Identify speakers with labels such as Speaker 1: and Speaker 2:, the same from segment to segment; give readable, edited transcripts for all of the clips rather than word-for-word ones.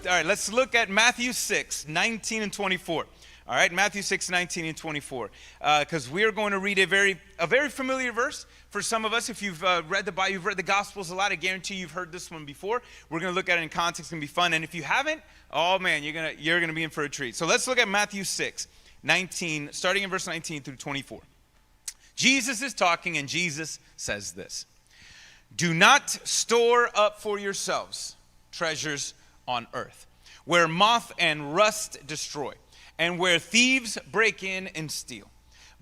Speaker 1: All right, let's look at Matthew 6, 19 and 24. All right, Matthew 6, 19 and 24. Because we're going to read a very familiar verse for some of us. If you've read the Bible, you've read the Gospels a lot, I guarantee you've heard this one before. We're going to look at it in context. It's going to be fun. And if you haven't, oh man, you're gonna be in for a treat. So let's look at Matthew 6, 19, starting in verse 19 through 24. Jesus is talking, and Jesus says this: "Do not store up for yourselves treasures on earth, where moth and rust destroy, and where thieves break in and steal.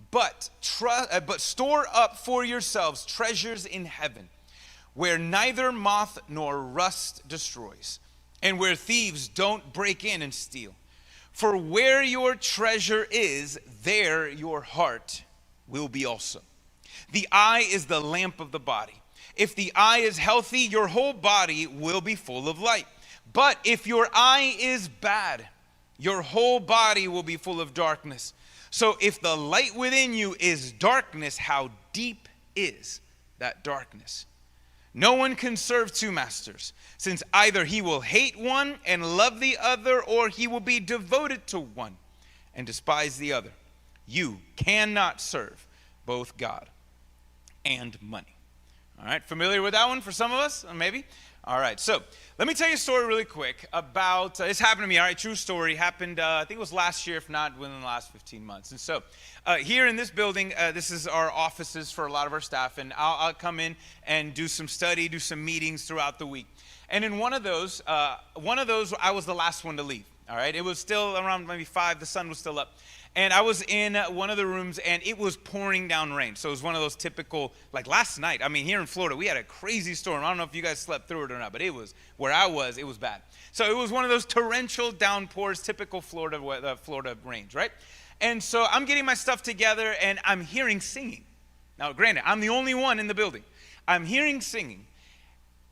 Speaker 1: But store up for yourselves treasures in heaven, where neither moth nor rust destroys, and where thieves don't break in and steal. For where your treasure is, there your heart will be also. The eye is the lamp of the body. If the eye is healthy, your whole body will be full of light. But if your eye is bad, your whole body will be full of darkness. So if the light within you is darkness, how deep is that darkness? No one can serve two masters, since either he will hate one and love the other, or he will be devoted to one and despise the other. You cannot serve both God and money." All right, familiar with that one for some of us? Maybe? All right, so let me tell you a story really quick about, this happened to me, all right, true story, happened, I think it was last year, if not within the last 15 months. And so here in this building, this is our offices for a lot of our staff, and I'll come in and do some study, do some meetings throughout the week. And in one of those, I was the last one to leave, all right? It was still around maybe 5, the sun was still up. And I was in one of the rooms, and it was pouring down rain. So it was one of those typical, like last night, I mean, here in Florida, we had a crazy storm. I don't know if you guys slept through it or not, but it was, where I was, it was bad. So it was one of those torrential downpours, typical Florida rains, right? And so I'm getting my stuff together, and I'm hearing singing. Now, granted, I'm the only one in the building. I'm hearing singing,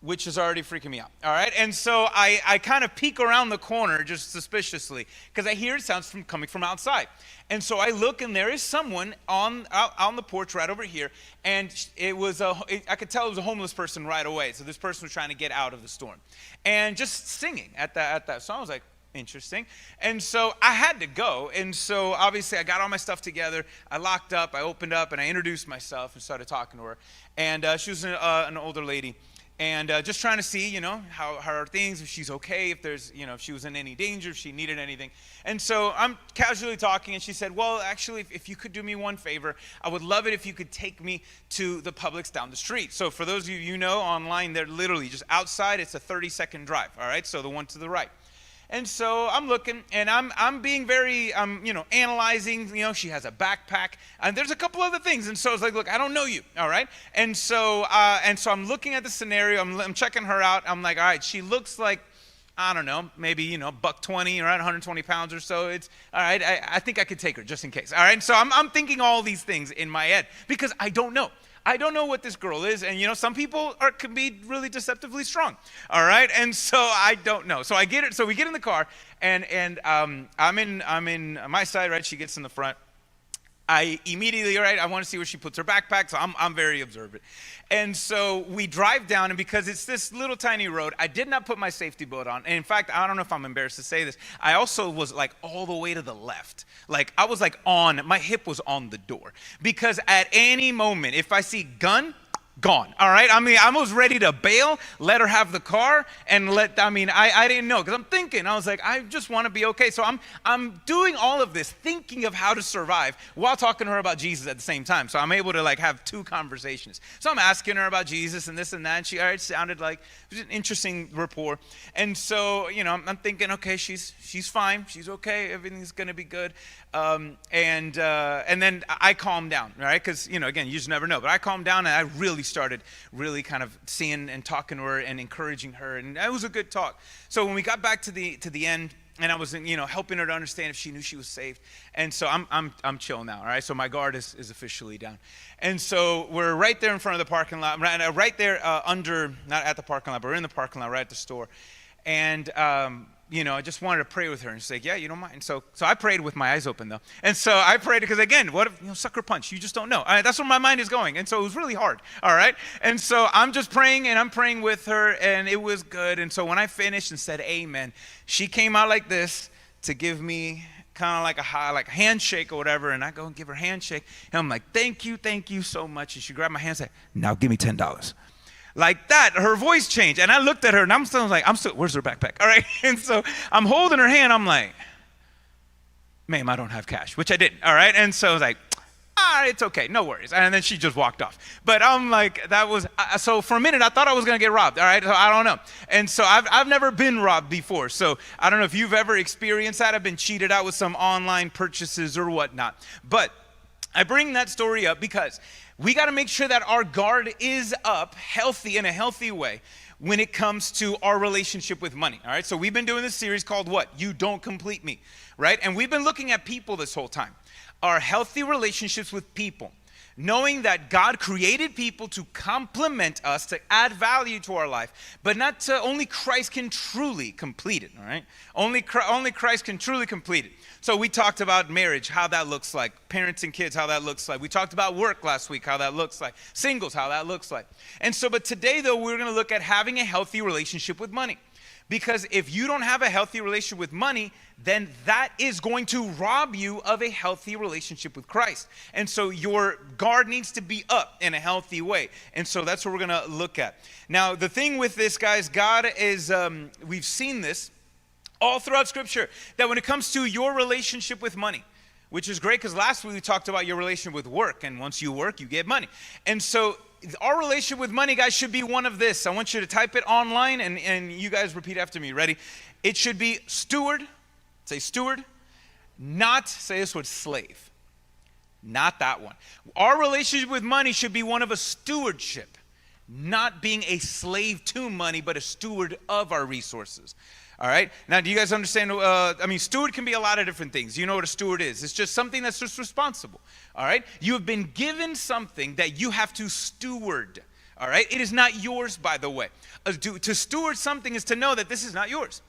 Speaker 1: which is already freaking me out, all right? And so I kind of peek around the corner just suspiciously because I hear it sounds coming from outside. And so I look, and there is someone out on the porch right over here, and I could tell it was a homeless person right away. So this person was trying to get out of the storm and just singing at that. So I was like, interesting. And so I had to go. And so obviously I got all my stuff together. I locked up, I opened up, and I introduced myself and started talking to her. And she was an older lady. And just trying to see, how are things, if she's okay, if there's, if she was in any danger, if she needed anything. And so I'm casually talking, and she said, well, actually, if you could do me one favor, I would love it if you could take me to the Publix down the street. So for those of you online, they're literally just outside. It's a 30-second drive, all right? So the one to the right. And so I'm looking, and I'm being very, analyzing, she has a backpack, and there's a couple other things. And so I was like, look, I don't know you, all right? And so I'm looking at the scenario, I'm checking her out. I'm like, all right, she looks like, I don't know, maybe, $120, right, 120 pounds or so. It's, all right, I think I could take her just in case, all right? So I'm thinking all these things in my head because I don't know. I don't know what this girl is, and some people can be really deceptively strong, all right? And so I don't know. So I get it. So we get in the car, and I'm in my side, right? She gets in the front. I immediately, all right, I want to see where she puts her backpack, so I'm very observant. And so we drive down, and because it's this little tiny road, I did not put my safety belt on. And in fact, I don't know if I'm embarrassed to say this, I also was like all the way to the left. Like I was like my hip was on the door. Because at any moment, if I see gun, gone, all right? I mean, I was ready to bail, let her have the car, and I didn't know, because I'm thinking, I was like, I just want to be okay. So I'm doing all of this, thinking of how to survive, while talking to her about Jesus at the same time. So I'm able to have two conversations. So I'm asking her about Jesus and this and that, and she already sounded like, it was an interesting rapport. And so, I'm thinking, okay, she's fine, she's okay, everything's going to be good. And then I calmed down, right? Because, again, you just never know. But I calmed down, and I really started kind of seeing and talking to her and encouraging her. And it was a good talk. So when we got back to the end, and I was, helping her to understand if she knew she was saved. And so I'm chill now, all right? So my guard is officially down. And so we're right there in front of the parking lot, right there not at the parking lot, but we're in the parking lot right at the store. And I just wanted to pray with her. And she's like, yeah, you don't mind. So I prayed with my eyes open, though. And so I prayed because, again, what if, sucker punch, you just don't know. That's where my mind is going. And so it was really hard, all right? And so I'm just praying, and I'm praying with her, and it was good. And so when I finished and said amen, she came out like this to give me kind of like a handshake or whatever. And I go and give her a handshake. And I'm like, thank you so much. And she grabbed my hand and said, now give me $10. Like that, her voice changed. And I looked at her, and I'm still like, where's her backpack? All right. And so I'm holding her hand. I'm like, ma'am, I don't have cash, which I didn't. All right. And so I was like, it's okay. No worries. And then she just walked off. But I'm like, so for a minute, I thought I was going to get robbed. All right. So I don't know. And so I've never been robbed before. So I don't know if you've ever experienced that. I've been cheated out with some online purchases or whatnot. But I bring that story up because we got to make sure that our guard is up, healthy, in a healthy way when it comes to our relationship with money, all right? So we've been doing this series called what? You Don't Complete Me, right? And we've been looking at people this whole time. Our healthy relationships with people. Knowing that God created people to complement us, to add value to our life, but not to, only Christ can truly complete it, all right? Only Christ can truly complete it. So we talked about marriage, how that looks like, parents and kids, how that looks like. We talked about work last week, how that looks like, singles, how that looks like. And so, but today though, we're gonna look at having a healthy relationship with money. Because if you don't have a healthy relationship with money, then that is going to rob you of a healthy relationship with Christ. And so your guard needs to be up in a healthy way. And so that's what we're going to look at. Now, the thing with this, guys, God is, we've seen this all throughout Scripture, that when it comes to your relationship with money, which is great because last week we talked about your relationship with work. And once you work, you get money. And so our relationship with money, guys, should be one of this. I want you to type it online, and you guys repeat after me. Ready? It should be steward. Say steward. Not, say this word, slave. Not that one. Our relationship with money should be one of a stewardship. Not being a slave to money, but a steward of our resources. All right? Now, do you guys understand? Steward can be a lot of different things. You know what a steward is. It's just something that's just responsible. All right? You have been given something that you have to steward. All right? It is not yours, by the way. To steward something is to know that this is not yours.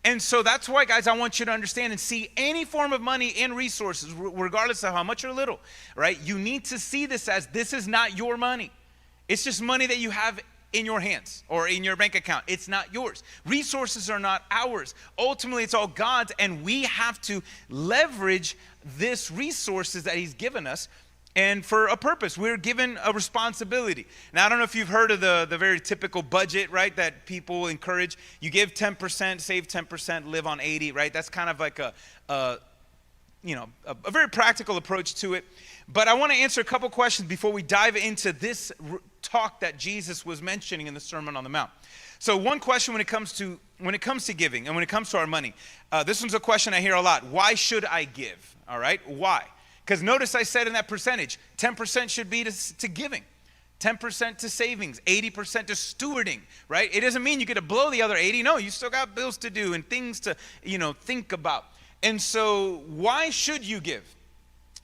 Speaker 1: And so that's why, guys, I want you to understand and see any form of money and resources, regardless of how much or little, right? You need to see this as this is not your money. It's just money that you have in your hands or in your bank account. It's not yours. Resources are not ours. Ultimately, it's all God's, and we have to leverage this resources that He's given us, and for a purpose. We're given a responsibility. Now, I don't know if you've heard of the very typical budget, right, that people encourage. You give 10%, save 10%, live on 80, right? That's kind of like a very practical approach to it. But I want to answer a couple questions before we dive into this talk that Jesus was mentioning in the Sermon on the Mount. So one question when it comes to giving and when it comes to our money, this one's a question I hear a lot. Why should I give? All right, why? Because notice I said in that percentage, 10% should be to giving, 10% to savings, 80% to stewarding, right? It doesn't mean you get to blow the other 80. No, you still got bills to do and things to, think about. And so why should you give?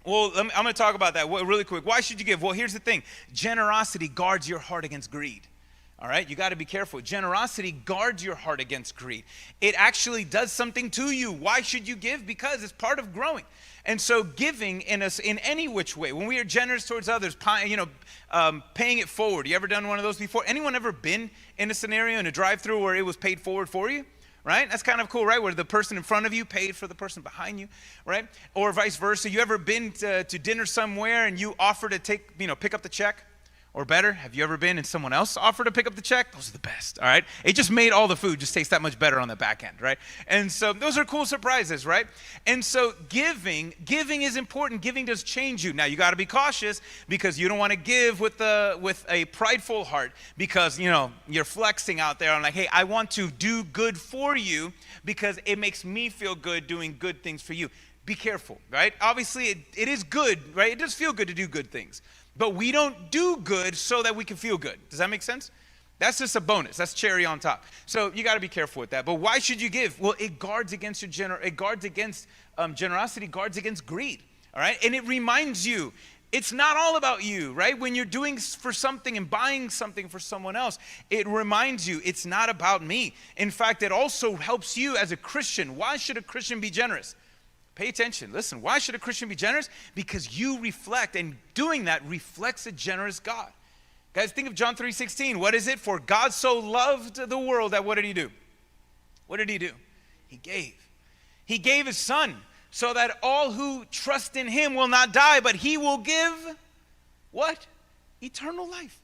Speaker 1: Well, I'm going to talk about that really quick. Why should you give? Well, here's the thing. Generosity guards your heart against greed. All right? You got to be careful. Generosity guards your heart against greed. It actually does something to you. Why should you give? Because it's part of growing. And so giving in any which way, when we are generous towards others, paying it forward. You ever done one of those before? Anyone ever been in a scenario in a drive-thru where it was paid forward for you? Right? That's kind of cool, right? Where the person in front of you paid for the person behind you, right? Or vice versa. You ever been to dinner somewhere and you offer to pick up the check? Or better, have you ever been and someone else offered to pick up the check? Those are the best, all right? It just made all the food just taste that much better on the back end, right? And so those are cool surprises, right? And so giving is important. Giving does change you. Now, you got to be cautious because you don't want to give with a prideful heart because, you're flexing out there on like, hey, I want to do good for you because it makes me feel good doing good things for you. Be careful, right? Obviously, it is good, right? It does feel good to do good things. But we don't do good so that we can feel good. Does that make sense? That's just a bonus. That's cherry on top. So you got to be careful with that. But why should you give? Well, it guards against generosity, guards against greed. All right, and it reminds you It's not all about you, right? When you're doing for something and buying something for someone else, it reminds you it's not about me. In fact, it also helps you as a Christian. Why should a Christian be generous? Pay attention. Listen, why should a Christian be generous? Because you reflect, and doing that reflects a generous God. Guys, think of John 3:16. What is it? For God so loved the world that what did he do? What did he do? He gave. He gave his son, so that all who trust in him will not die, but he will give what? Eternal life.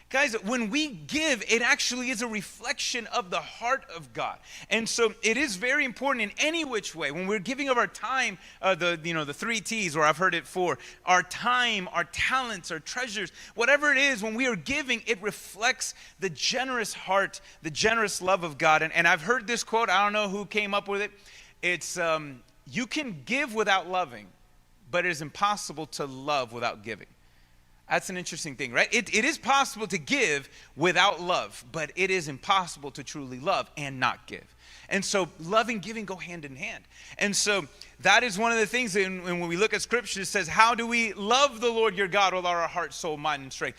Speaker 1: Guys, when we give, it actually is a reflection of the heart of God. And so it is very important in any which way. When we're giving of our time, the 3 T's, or I've heard it for, our time, our talents, our treasures, whatever it is, when we are giving, it reflects the generous heart, the generous love of God. And I've heard this quote, I don't know who came up with it. It's, you can give without loving, but it is impossible to love without giving. That's an interesting thing, right? It is possible to give without love, but it is impossible to truly love and not give. And so love and giving go hand in hand. And so that is one of the things, and when we look at Scripture, it says, how do we love the Lord your God with all our heart, soul, mind, and strength?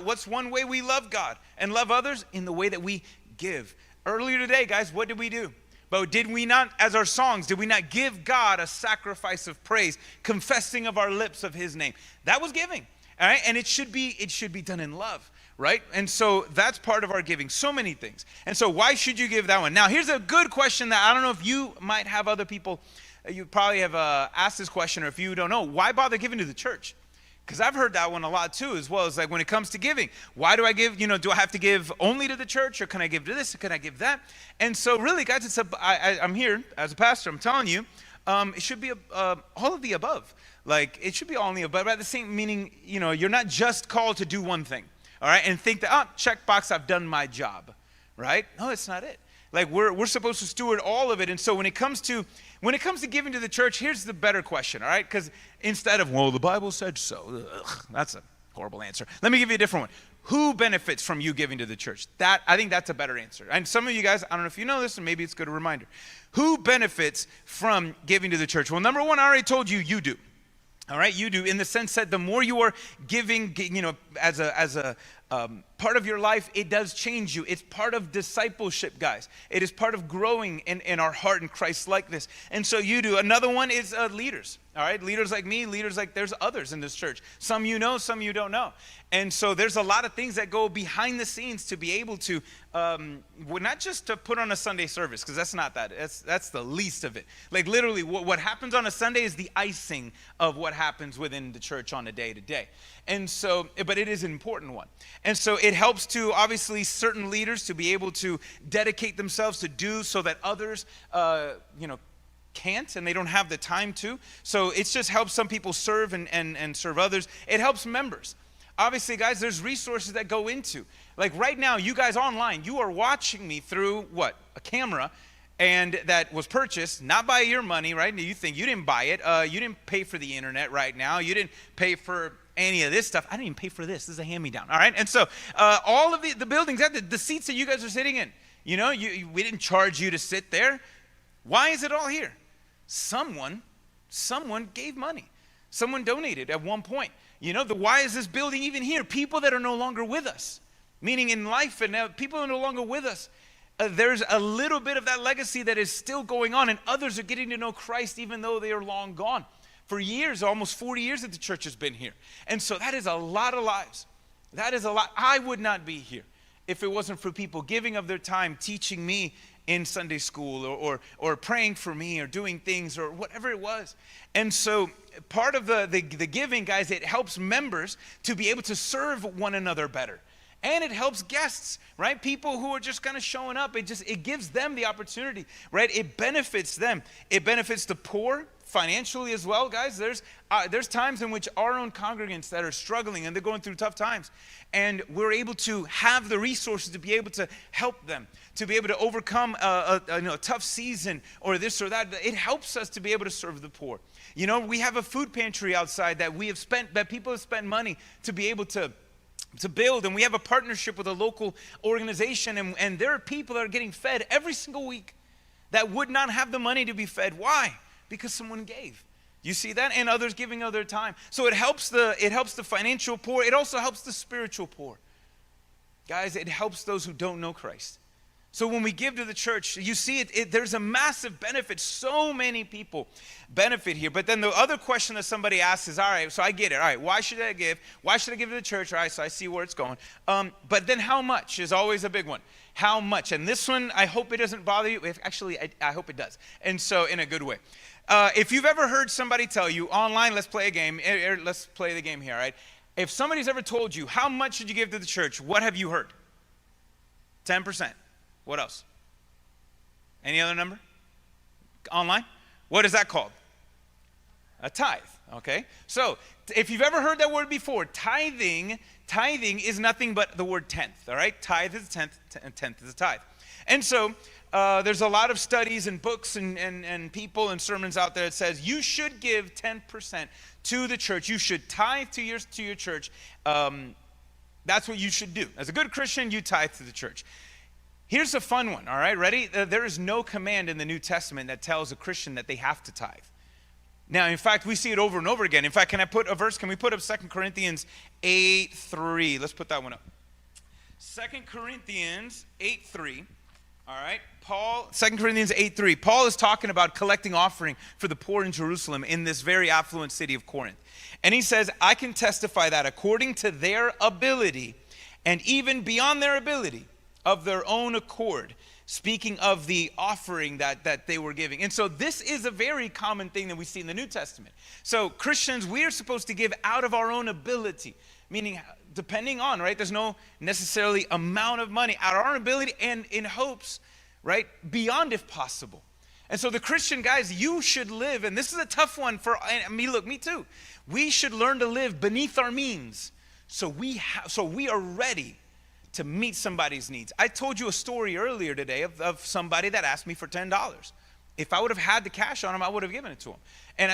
Speaker 1: What's one way we love God and love others? In the way that we give. Earlier today, guys, what did we do? But did we not, as our songs, did we not give God a sacrifice of praise, confessing of our lips of his name? That was giving, all right? And it should be done in love, right? And so that's part of our giving, so many things. And so why should you give that one? Now, here's a good question that I don't know if you might have other people, you probably have asked this question, or if you don't know, why bother giving to the church? Because I've heard that one a lot too, as well as like when it comes to giving. Why do I give? Do I have to give only to the church, or can I give to this, or can I give that? And so really, guys, I'm here as a pastor. I'm telling you, it should be all of the above. Like, it should be all of the above. But the same meaning, you're not just called to do one thing, all right? And think that, check box, I've done my job, right? No, that's not it. Like, we're supposed to steward all of it. And so when it comes to giving to the church, here's the better question, all right? Because instead of, well, the Bible said so, that's a horrible answer. Let me give you a different one. Who benefits from you giving to the church? I think that's a better answer. And some of you guys, I don't know if you know this, and maybe it's a good reminder. Who benefits from giving to the church? Well, number one, I already told you, you do. All right, you do, in the sense that the more you are giving, as a part of your life, it does change you. It's part of discipleship, guys. It is part of growing in our heart in Christ likeness. And so you do. Another one is leaders. All right, leaders like me, leaders like there's others in this church. Some you know, some you don't know. And so there's a lot of things that go behind the scenes to be able to, not just to put on a Sunday service, because that's not that. That's the least of it. Like literally, what happens on a Sunday is the icing of what happens within the church on a day-to-day. And so, but it is an important one. And so it helps to, obviously, certain leaders to be able to dedicate themselves to do so that others, can't, and they don't have the time to. So it just helps some people serve and serve others. It helps members. Obviously, guys, there's resources that go into. Like right now, you guys online, you are watching me through what? A camera, and that was purchased not by your money, right? You think you didn't buy it. You didn't pay for the internet right now. You didn't pay for any of this stuff. I didn't even pay for this. This is a hand-me-down, all right? And so all of the buildings, the seats that you guys are sitting in, we didn't charge you to sit there. Why is it all here? Someone gave money. Someone donated at one point. Why is this building even here? People that are no longer with us, meaning in life, and people are no longer with us. There's a little bit of that legacy that is still going on, and others are getting to know Christ even though they are long gone. For years, almost 40 years that the church has been here. And so that is a lot of lives. That is a lot. I would not be here if it wasn't for people giving of their time, teaching me in Sunday school, or praying for me, or doing things, or whatever it was. And so part of the giving, guys, it helps members to be able to serve one another better. And it helps guests, right? People who are just kind of showing up. It gives them the opportunity, right? It benefits them. It benefits the poor financially as well, guys. There's times in which our own congregants that are struggling and they're going through tough times, and we're able to have the resources to be able to help them, to be able to overcome a tough season or this or that. It helps us to be able to serve the poor. We have a food pantry outside that people have spent money to be able to build, and we have a partnership with a local organization, and there are people that are getting fed every single week that would not have the money to be fed. Why? Because someone gave. You see that? And others giving of their time. So it helps the financial poor. It also helps the spiritual poor. Guys, it helps those who don't know Christ. So when we give to the church, you see there's a massive benefit. So many people benefit here. But then the other question that somebody asks is, all right, so I get it. All right, why should I give? Why should I give to the church? All right, so I see where it's going. But then how much is always a big one. How much? And this one, I hope it doesn't bother you. Actually, I hope it does. And so in a good way. If you've ever heard somebody tell you online, let's play a game. Let's play the game here, all right? If somebody's ever told you, how much should you give to the church? What have you heard? 10%. What else? Any other number? Online? What is that called? A tithe, okay? So if you've ever heard that word before, tithing is nothing but the word tenth, all right? Tithe is a tenth, and tenth is a tithe. And so there's a lot of studies and books and people and sermons out there that says you should give 10% to the church. You should tithe to your church. That's what you should do. As a good Christian, you tithe to the church. Here's a fun one, all right? Ready? There is no command in the New Testament that tells a Christian that they have to tithe. Now, in fact, we see it over and over again. In fact, can I put a verse? Can we put up 2 Corinthians 8:3? Let's put that one up. 2 Corinthians 8:3. All right, 2 Corinthians 8:3. Paul is talking about collecting offering for the poor in Jerusalem in this very affluent city of Corinth. And he says, I can testify that according to their ability and even beyond their ability, of their own accord, speaking of the offering that they were giving. And so this is a very common thing that we see in the New Testament. So Christians, we are supposed to give out of our own ability, meaning depending on, right? There's no necessarily amount of money, out of our own ability and in hopes, right? Beyond if possible. And so the Christian guys, you should live, and this is a tough one for me, look, me too. We should learn to live beneath our means so we are ready to meet somebody's needs. I told you a story earlier today of somebody that asked me for $10. If I would have had the cash on him, I would have given it to him. And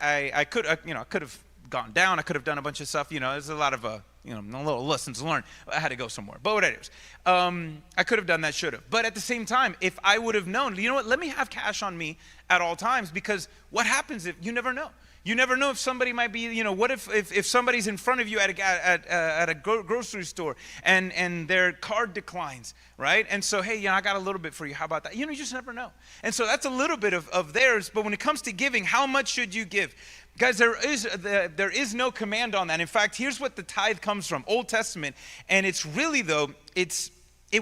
Speaker 1: I could have gone down. I could have done a bunch of stuff. There's a lot of little lessons learned. I had to go somewhere. But whatever. I could have done that. Should have. But at the same time, if I would have known, you know what? Let me have cash on me at all times, because what happens if you never know? You never know if somebody might be, what if somebody's in front of you at a grocery store and their card declines, right? And so, hey, I got a little bit for you. How about that? You just never know. And so that's a little bit of theirs. But when it comes to giving, how much should you give? Guys, there is no command on that. In fact, here's what the tithe comes from, Old Testament. And it's really, though, it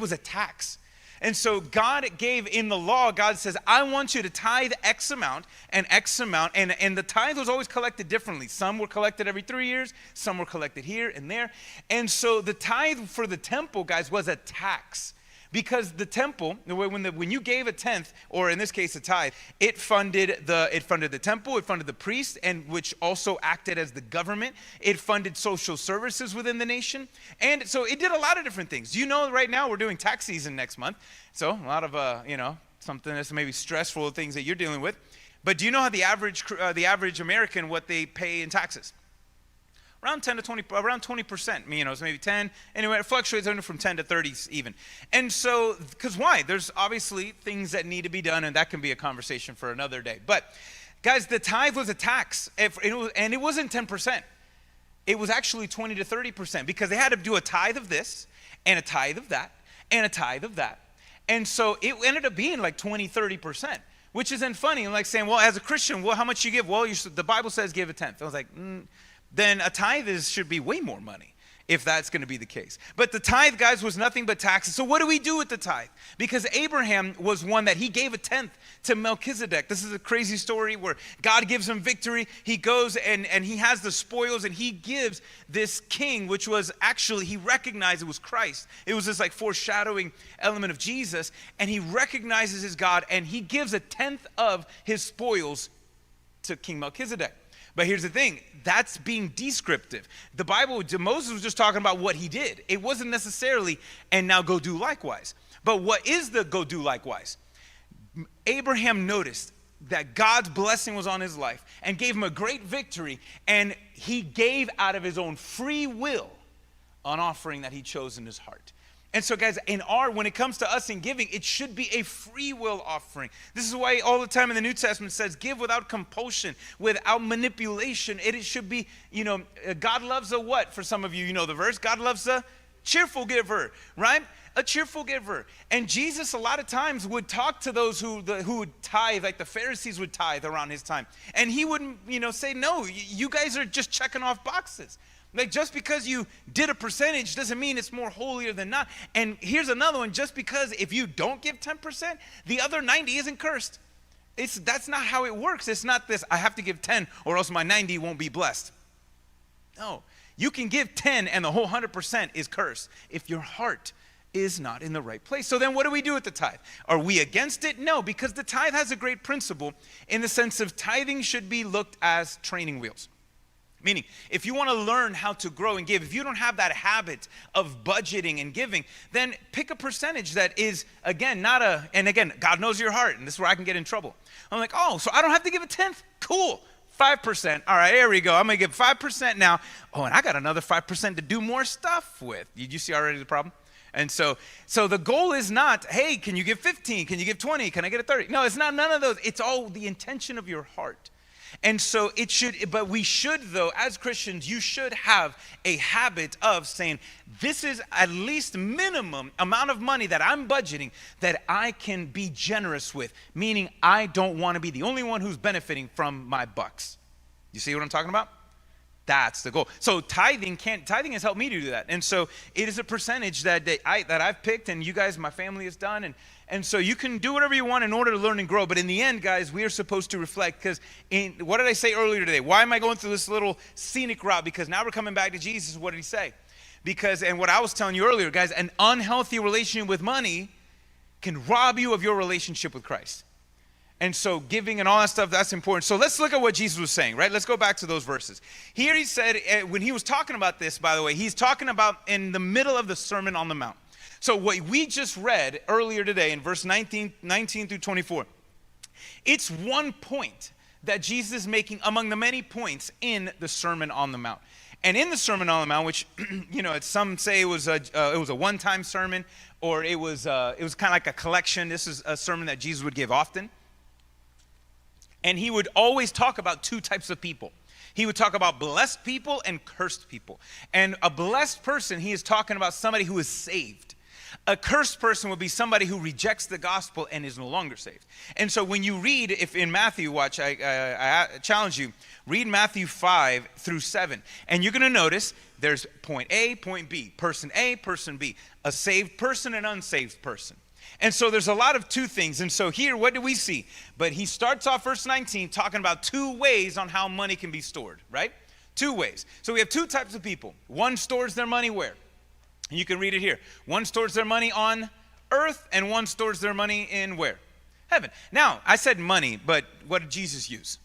Speaker 1: was a tax. And so God gave in the law, God says, I want you to tithe X amount and X amount. And the tithe was always collected differently. Some were collected every 3 years. Some were collected here and there. And so the tithe for the temple, guys, was a tax. Because the temple, when you gave a tenth, or in this case a tithe, it funded the temple, it funded the priest, and which also acted as the government. It funded social services within the nation, and so it did a lot of different things. Right now we're doing tax season next month, so a lot of something that's maybe stressful things that you're dealing with. But do you know how the average American, what they pay in taxes? Around 10 to 20, around 20%. It's maybe 10. Anyway, it fluctuates from 10 to 30 even. And so, because why? There's obviously things that need to be done, and that can be a conversation for another day. But, guys, the tithe was a tax, and it wasn't 10%. It was actually 20 to 30%, because they had to do a tithe of this, and a tithe of that, and a tithe of that. And so it ended up being like 20, 30%, which isn't funny. Like saying, well, as a Christian, how much you give? Well, the Bible says give a tenth. I was like, then a tithe should be way more money if that's going to be the case. But the tithe, guys, was nothing but taxes. So what do we do with the tithe? Because Abraham was one that he gave a tenth to Melchizedek. This is a crazy story where God gives him victory. He goes and he has the spoils, and he gives this king, which was actually, he recognized it was Christ. It was this like foreshadowing element of Jesus, and he recognizes his God, and he gives a tenth of his spoils to King Melchizedek. But here's the thing, that's being descriptive. The Bible, Moses was just talking about what he did. It wasn't necessarily, and now go do likewise. But what is the go do likewise? Abraham noticed that God's blessing was on his life and gave him a great victory, and he gave out of his own free will an offering that he chose in his heart. And so, guys, when it comes to us in giving, it should be a free will offering. This is why all the time in the New Testament says, give without compulsion, without manipulation. It should be, God loves a what? For some of you, you know the verse. God loves a cheerful giver, right? A cheerful giver. And Jesus, a lot of times, would talk to those who would tithe, like the Pharisees would tithe around his time. And he wouldn't, say, no, you guys are just checking off boxes. Like, just because you did a percentage doesn't mean it's more holier than not. And here's another one. Just because if you don't give 10%, the other 90 isn't cursed. That's not how it works. It's not this, I have to give 10 or else my 90 won't be blessed. No. You can give 10 and the whole 100% is cursed if your heart is not in the right place. So then what do we do with the tithe? Are we against it? No, because the tithe has a great principle in the sense of tithing should be looked as training wheels. Meaning, if you want to learn how to grow and give, if you don't have that habit of budgeting and giving, then pick a percentage that is, again, and again, God knows your heart, and this is where I can get in trouble. I'm like, oh, so I don't have to give a tenth? Cool, 5%. All right, here we go. I'm going to give 5% now. Oh, and I got another 5% to do more stuff with. Did you see already the problem? And so the goal is not, hey, can you give 15? Can you give 20? Can I get a 30? No, it's not none of those. It's all the intention of your heart. And so but we should, though, as Christians, you should have a habit of saying, this is at least minimum amount of money that I'm budgeting that I can be generous with, meaning I don't want to be the only one who's benefiting from my bucks. You see what I'm talking about? That's the goal. So tithing has helped me to do that. And so it is a percentage that I've picked, and you guys, my family has done, and so you can do whatever you want in order to learn and grow. But in the end, guys, we are supposed to reflect, because what did I say earlier today? Why am I going through this little scenic route? Because now we're coming back to Jesus. What did he say? And what I was telling you earlier, guys, an unhealthy relationship with money can rob you of your relationship with Christ. And so giving and all that stuff, that's important. So let's look at what Jesus was saying, right? Let's go back to those verses. Here he said, when he was talking about this, by the way, he's talking about in the middle of the Sermon on the Mount. So what we just read earlier today in verse 19 through 24, it's one point that Jesus is making among the many points in the Sermon on the Mount. And in the Sermon on the Mount, which, some say it was a one-time sermon, or it was kind of like a collection. This is a sermon that Jesus would give often. And he would always talk about two types of people. He would talk about blessed people and cursed people. And a blessed person, he is talking about somebody who is saved. A cursed person would be somebody who rejects the gospel and is no longer saved. And so when you read, if in Matthew, watch, I challenge you, read Matthew 5 through 7. And you're going to notice there's point A, point B, person A, person B, a saved person and unsaved person. And so there's a lot of two things. And so here, what do we see? But he starts off verse 19 talking about two ways on how money can be stored, right? Two ways. So we have two types of people. One stores their money where? And you can read it here. One stores their money on earth, and one stores their money in where? Heaven. Now, I said money, but what did Jesus use?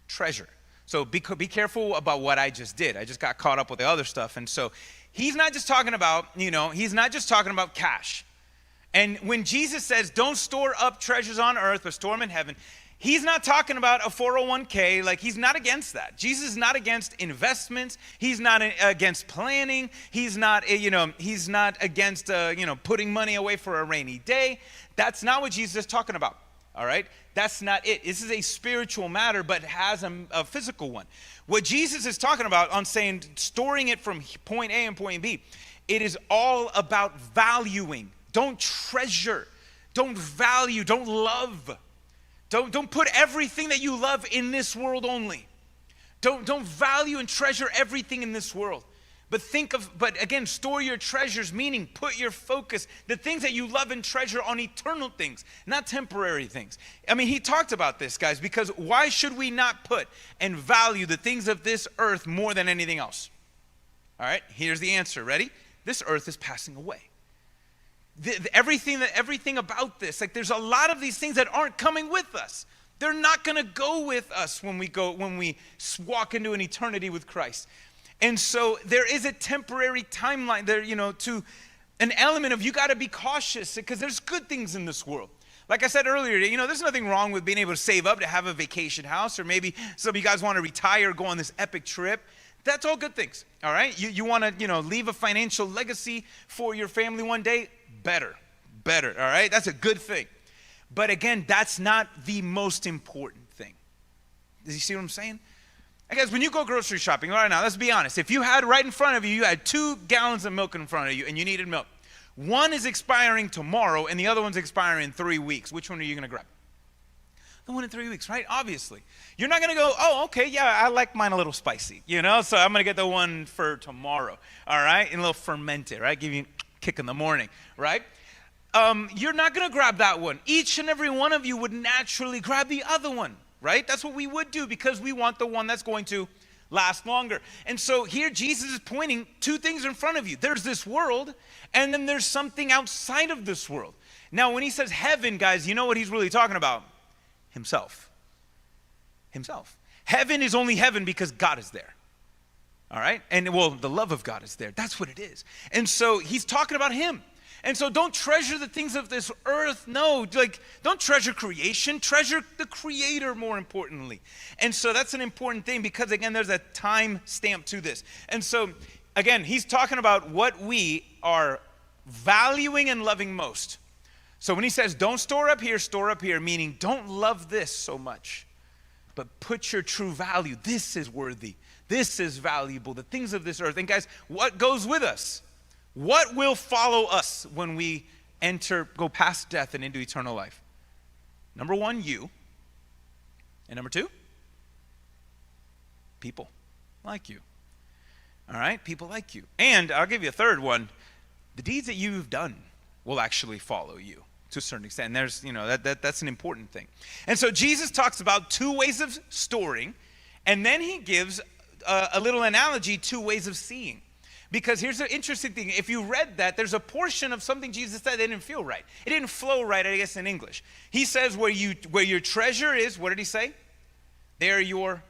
Speaker 1: Treasure. So be careful about what I just did. I just got caught up with the other stuff. And so he's not just talking about, he's not just talking about cash. And when Jesus says, don't store up treasures on earth, but store them in heaven, he's not talking about a 401k. Like, he's not against that. Jesus is not against investments. He's not against planning. He's not, he's not against, putting money away for a rainy day. That's not what Jesus is talking about. All right? That's not it. This is a spiritual matter, but has a physical one. What Jesus is talking about on saying storing it from point A and point B, it is all about valuing. Don't treasure, don't value, don't love. Don't put everything that you love in this world only. Don't value and treasure everything in this world. But again, store your treasures, meaning put your focus, the things that you love and treasure, on eternal things, not temporary things. I mean, he talked about this, guys, because why should we not put and value the things of this earth more than anything else? All right, here's the answer. Ready? This earth is passing away. Everything about this, like, there's a lot of these things that aren't coming with us. They're not going to go with us when we walk into an eternity with Christ. And so there is a temporary timeline there, to an element of you got to be cautious, because there's good things in this world. Like I said earlier, there's nothing wrong with being able to save up to have a vacation house, or maybe some of you guys want to retire, go on this epic trip. That's all good things, all right? You want to, leave a financial legacy for your family one day? Better, all right? That's a good thing. But again, that's not the most important thing. Do you see what I'm saying? I guess when you go grocery shopping, right now, let's be honest. If you had right in front of you, you had 2 gallons of milk in front of you and you needed milk. One is expiring tomorrow and the other one's expiring in 3 weeks. Which one are you going to grab? The one in 3 weeks, right? Obviously. You're not going to go, oh, okay, yeah, I like mine a little spicy, so I'm going to get the one for tomorrow, all right? And a little fermented, right? Give you a kick in the morning, right? You're not going to grab that one. Each and every one of you would naturally grab the other one, right? That's what we would do because we want the one that's going to last longer. And so here Jesus is pointing 2 things in front of you. There's this world, and then there's something outside of this world. Now, when he says heaven, guys, you know what he's really talking about? Himself. Heaven is only heaven because God is there. All right? And the love of God is there. That's what it is. And so he's talking about him. And so don't treasure the things of this earth. No, don't treasure creation. Treasure the Creator more importantly. And so that's an important thing because, again, there's a time stamp to this. And so, again, he's talking about what we are valuing and loving most. So when he says, don't store up here, meaning don't love this so much, but put your true value. This is worthy. This is valuable. The things of this earth. And guys, what goes with us? What will follow us when we go past death and into eternal life? Number 1, you. And number 2, people like you. All right? People like you. And I'll give you a third one. The deeds that you've done will actually follow you to a certain extent. And there's, that's an important thing. And so Jesus talks about 2 ways of storing, and then he gives a little analogy, 2 ways of seeing. Because here's the interesting thing. If you read that, there's a portion of something Jesus said that didn't feel right. It didn't flow right, I guess, in English. He says, where your treasure is, what did he say? There your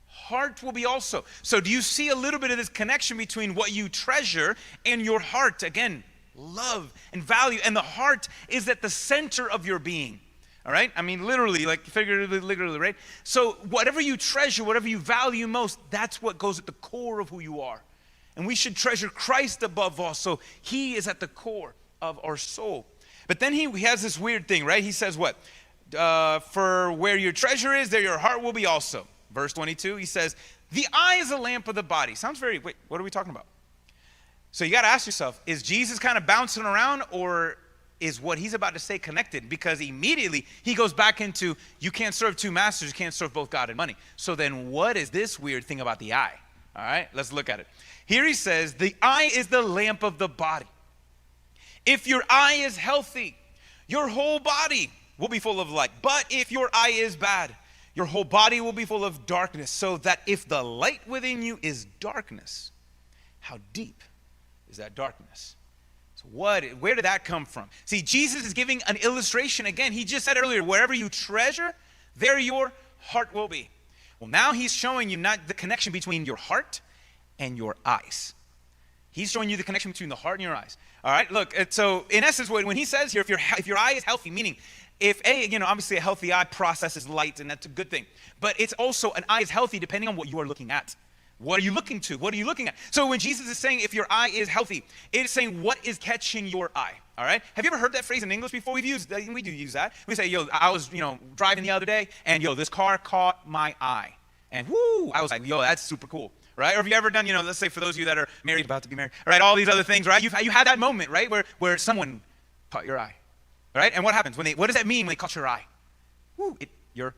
Speaker 1: heart will be also. So do you see a little bit of this connection between what you treasure and your heart? Again, love and value. And the heart is at the center of your being. All right? I mean, literally, like figuratively, literally, right? So whatever you treasure, whatever you value most, that's what goes at the core of who you are. And we should treasure Christ above all. So he is at the core of our soul. But then he has this weird thing, right? He says what? For where your treasure is, there your heart will be also. Verse 22, he says, the eye is a lamp of the body. Wait, what are we talking about? So you got to ask yourself, is Jesus kind of bouncing around, or is what he's about to say connected? Because immediately he goes back into, you can't serve 2 masters, you can't serve both God and money. So then what is this weird thing about the eye? All right, let's look at it. Here he says, the eye is the lamp of the body. If your eye is healthy, your whole body will be full of light. But if your eye is bad, your whole body will be full of darkness. So that if the light within you is darkness, how deep is that darkness? So where did that come from? See, Jesus is giving an illustration again. He just said earlier, wherever you treasure, there your heart will be. Well, now he's showing you not the connection between your heart and your eyes. He's showing you the connection between the heart and your eyes. All right, look, so in essence, when he says here, if your eye is healthy, meaning obviously a healthy eye processes light, and that's a good thing. But it's also, an eye is healthy depending on what you are looking at. What are you looking to? What are you looking at? So when Jesus is saying if your eye is healthy, it is saying what is catching your eye. All right? Have you ever heard that phrase in English before? We do use that. We say, I was, driving the other day, and this car caught my eye. And whoo, I was like, that's super cool. Right? Or have you ever done, let's say for those of you that are married, about to be married, right? All these other things, right? You had that moment, right? Where someone caught your eye. Right? And what happens what does that mean when they caught your eye? Woo, your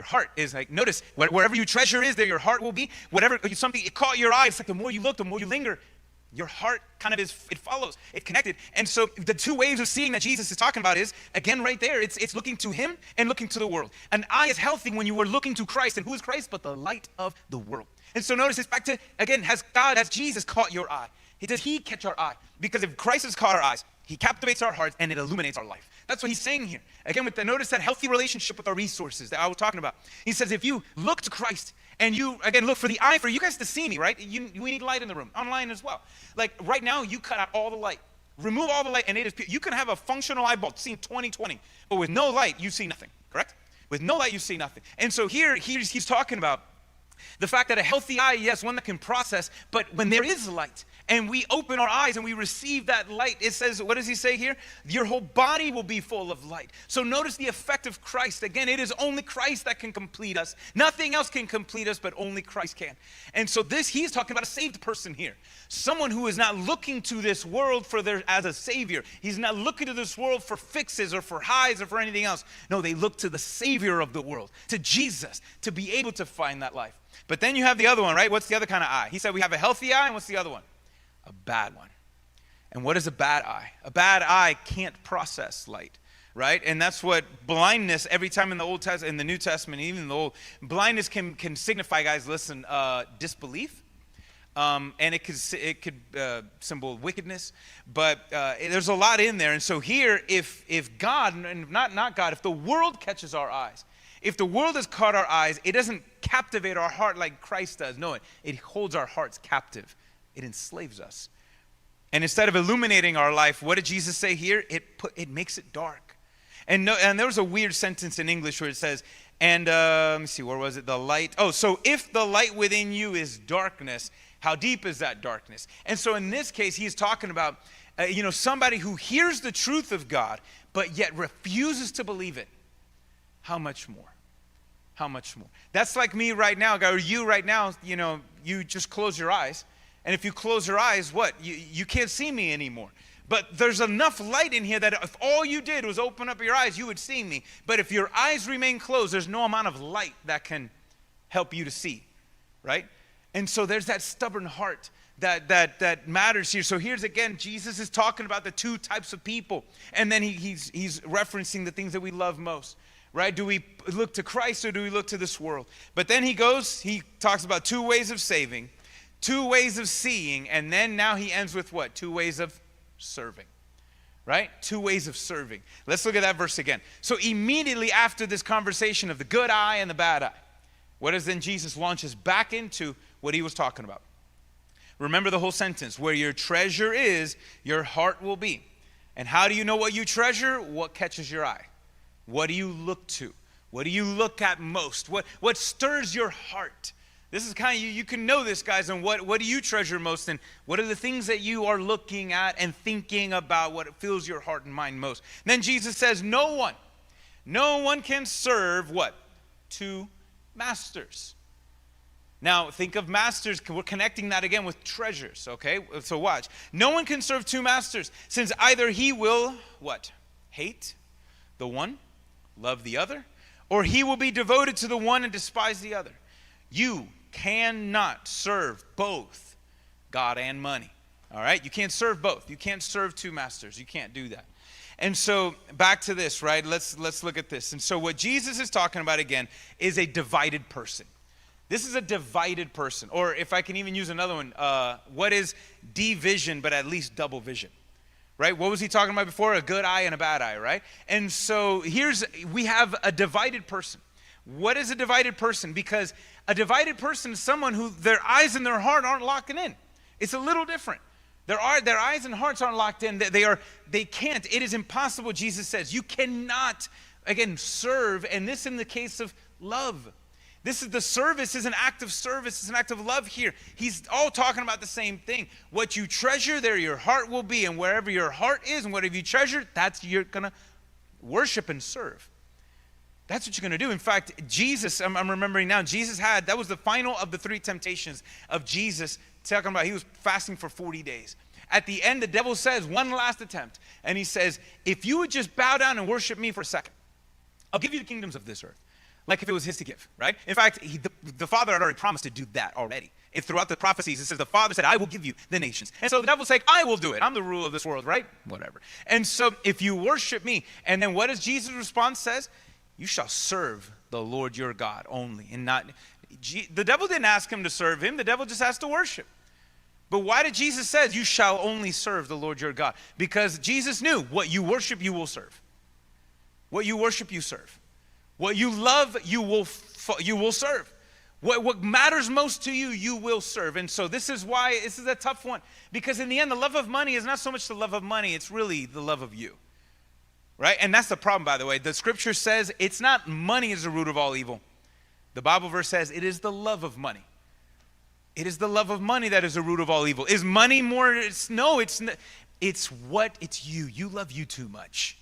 Speaker 1: heart is like, notice, wherever your treasure is, there your heart will be. It caught your eye, it's like the more you look, the more you linger, your heart kind of it follows. It's connected. And so the 2 ways of seeing that Jesus is talking about is, again, right there, it's looking to him and looking to the world. An eye is healthy when you are looking to Christ. And who is Christ? But the light of the world. And so notice it's back to, again, has Jesus caught your eye? Does he catch our eye? Because if Christ has caught our eyes, he captivates our hearts and it illuminates our life. That's what he's saying here. Again, notice that healthy relationship with our resources that I was talking about. He says if you look to Christ and you, again, look for the eye, for you guys to see me, right? We need light in the room, online as well. Like right now, you cut out all the light. Remove all the light and it is pure. You can have a functional eyeball seeing 20/20, but with no light, you see nothing, correct? With no light, you see nothing. And so here, he's talking about The fact that a healthy eye, yes, one that can process, but when there is light and we open our eyes and we receive that light, it says, what does he say here? Your whole body will be full of light. So notice the effect of Christ. Again, it is only Christ that can complete us. Nothing else can complete us, but only Christ can. And so he's talking about a saved person here. Someone who is not looking to this world as a savior. He's not looking to this world for fixes or for highs or for anything else. No, they look to the savior of the world, to Jesus, to be able to find that life. But then you have the other one, right? What's the other kind of eye? He said we have a healthy eye, and what's the other one? A bad one. And what is a bad eye? A bad eye can't process light, right? And that's what blindness, every time in the Old Testament, in the New Testament, even the Old, blindness can signify, guys, listen, disbelief. And it could symbol wickedness, but there's a lot in there. And so here, if God, and not God, if the world catches our eyes, if the world has caught our eyes, it doesn't captivate our heart like Christ does. No, it holds our hearts captive. It enslaves us. And instead of illuminating our life, what did Jesus say here? It makes it dark. And there was a weird sentence in English where it says, and let me see, where was it? The light. Oh, so if the light within you is darkness, how deep is that darkness? And so in this case, he's talking about, somebody who hears the truth of God, but yet refuses to believe it. How much more? How much more? That's like me right now, or you right now, you just close your eyes. And if you close your eyes, what? You can't see me anymore. But there's enough light in here that if all you did was open up your eyes, you would see me. But if your eyes remain closed, there's no amount of light that can help you to see, right? And so there's that stubborn heart that matters here. So here's again, Jesus is talking about the two types of people. And then he's referencing the things that we love most. Right? Do we look to Christ or do we look to this world? But then he talks about two ways of saving, two ways of seeing, and then now he ends with what? Two ways of serving. Right? Two ways of serving. Let's look at that verse again. So immediately after this conversation of the good eye and the bad eye, what does then Jesus launches back into what he was talking about? Remember the whole sentence, where your treasure is, your heart will be. And how do you know what you treasure? What catches your eye? What do you look to? What do you look at most? What stirs your heart? This is kind of, you can know this, guys, and what do you treasure most, and what are the things that you are looking at and thinking about, what fills your heart and mind most? And then Jesus says, no one can serve what? Two masters. Now, think of masters, we're connecting that again with treasures, okay? So watch. No one can serve two masters, since either he will, what? Hate the one, love the other, or he will be devoted to the one and despise the other. You cannot serve both God and money. All right? You can't serve both. You can't serve two masters. You can't do that. And so back to this, right? Let's look at this. And so what Jesus is talking about again is a divided person. This is a divided person. Or if I can even use another one, what is division but at least double vision? Right? What was he talking about before? A good eye and a bad eye, right? And so we have a divided person. What is a divided person? Because a divided person is someone who their eyes and their heart aren't locking in. It's a little different. Their eyes and hearts aren't locked in. They can't. It is impossible, Jesus says. You cannot, again, serve, and this in the case of love. The service is an act of service. It's an act of love here. He's all talking about the same thing. What you treasure, there your heart will be. And wherever your heart is and whatever you treasure, that's you're going to worship and serve. That's what you're going to do. In fact, Jesus, I'm remembering now, that was the final of the three temptations of Jesus, talking about he was fasting for 40 days. At the end, the devil says, one last attempt. And he says, if you would just bow down and worship me for a second, I'll give you the kingdoms of this earth. Like if it was his to give, right? In fact, the Father had already promised to do that already. If throughout the prophecies, it says the Father said, I will give you the nations. And so the devil's like, I will do it. I'm the ruler of this world, right? Whatever. And so if you worship me, and then what does Jesus' response says? You shall serve the Lord your God only. And not, the devil didn't ask him to serve him. The devil just asked to worship. But why did Jesus say, you shall only serve the Lord your God? Because Jesus knew what you worship, you will serve. What you worship, you serve. What you love, you will serve. What matters most to you, you will serve. And so this is why this is a tough one. Because in the end, the love of money is not so much the love of money, it's really the love of you. Right? And that's the problem, by the way. The scripture says it's not money is the root of all evil. The Bible verse says it is the love of money. It is the love of money that is the root of all evil. Is money more? It's you. You love you too much.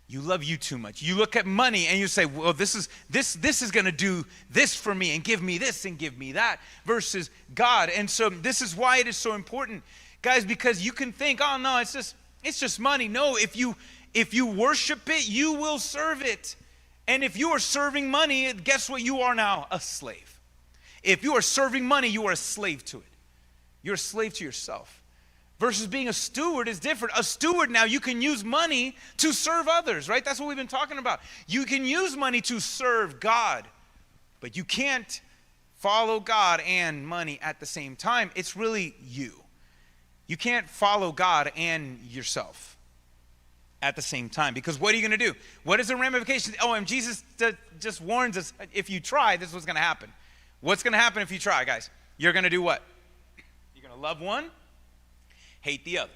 Speaker 1: You love you too much. You look at money and you say, well, this is going to do this for me and give me this and give me that, versus God. And so this is why it is so important, guys, because you can think, oh no, it's just money. No, if you worship it, you will serve it. And if you are serving money, guess what you are now? A slave. If you are serving money, you are a slave to it. You're a slave to yourself. Versus being a steward is different. A steward, now you can use money to serve others, right? That's what we've been talking about. You can use money to serve God, but you can't follow God and money at the same time. It's really you. You can't follow God and yourself at the same time, because what are you going to do? What is the ramification? Oh, and Jesus just warns us, if you try, this is what's going to happen. What's going to happen if you try, guys? You're going to do what? You're going to love one, hate the other.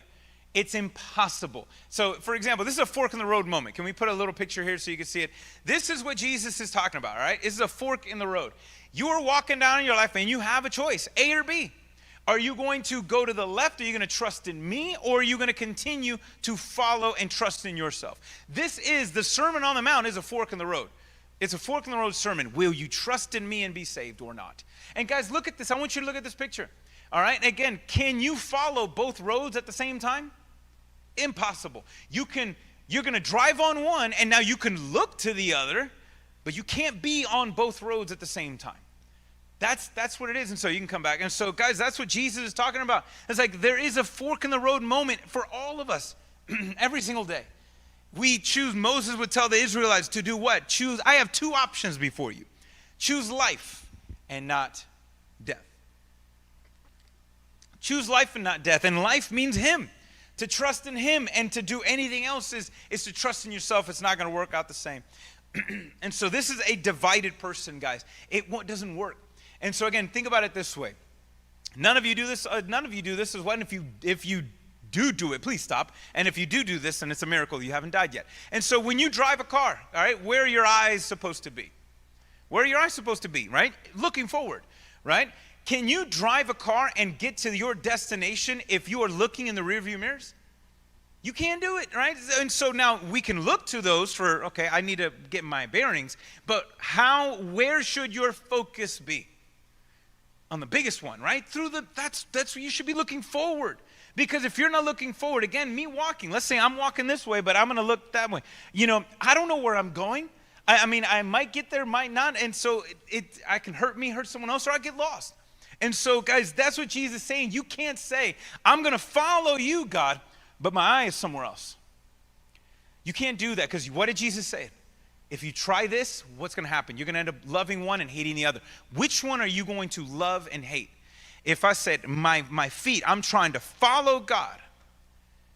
Speaker 1: It's impossible. So, for example, this is a fork in the road moment. Can we put a little picture here so you can see it? This is what Jesus is talking about, all right? This is a fork in the road. You are walking down in your life and you have a choice, A or B. Are you going to go to the left? Are you going to trust in me? Or are you going to continue to follow and trust in yourself? This is, the Sermon on the Mount is a fork in the road. It's a fork in the road sermon. Will you trust in me and be saved or not? And guys, look at this. I want you to look at this picture. All right? Again, can you follow both roads at the same time? Impossible. You're going to drive on one and now you can look to the other, but you can't be on both roads at the same time. That's what it is. And so you can come back. And so, guys, that's what Jesus is talking about. It's like there is a fork in the road moment for all of us every single day. We choose, Moses would tell the Israelites to do what? Choose, I have two options before you. Choose life and not death. Choose life and not death. And life means him. To trust in him, and to do anything else is to trust in yourself. It's not going to work out the same. And so this is a divided person, guys. It doesn't work. And so again, think about it this way. None of you do this. None of you do this. Is what if you do it, please stop. And if you do this, then it's a miracle you haven't died yet. And so when you drive a car, all right, where are your eyes supposed to be? Where are your eyes supposed to be, right? Looking forward, right? Can you drive a car and get to your destination if you are looking in the rearview mirrors? You can't do it, right? And so now we can look to those for, okay, I need to get my bearings. But where should your focus be? On the biggest one, right? That's where you should be looking forward. Because if you're not looking forward, again, me walking, let's say I'm walking this way, but I'm going to look that way. You know, I don't know where I'm going. I mean, I might get there, might not. And so I can hurt someone else, or I get lost. And so, guys, that's what Jesus is saying. You can't say, I'm going to follow you, God, but my eye is somewhere else. You can't do that, because what did Jesus say? If you try this, what's going to happen? You're going to end up loving one and hating the other. Which one are you going to love and hate? If I said, my feet, I'm trying to follow God,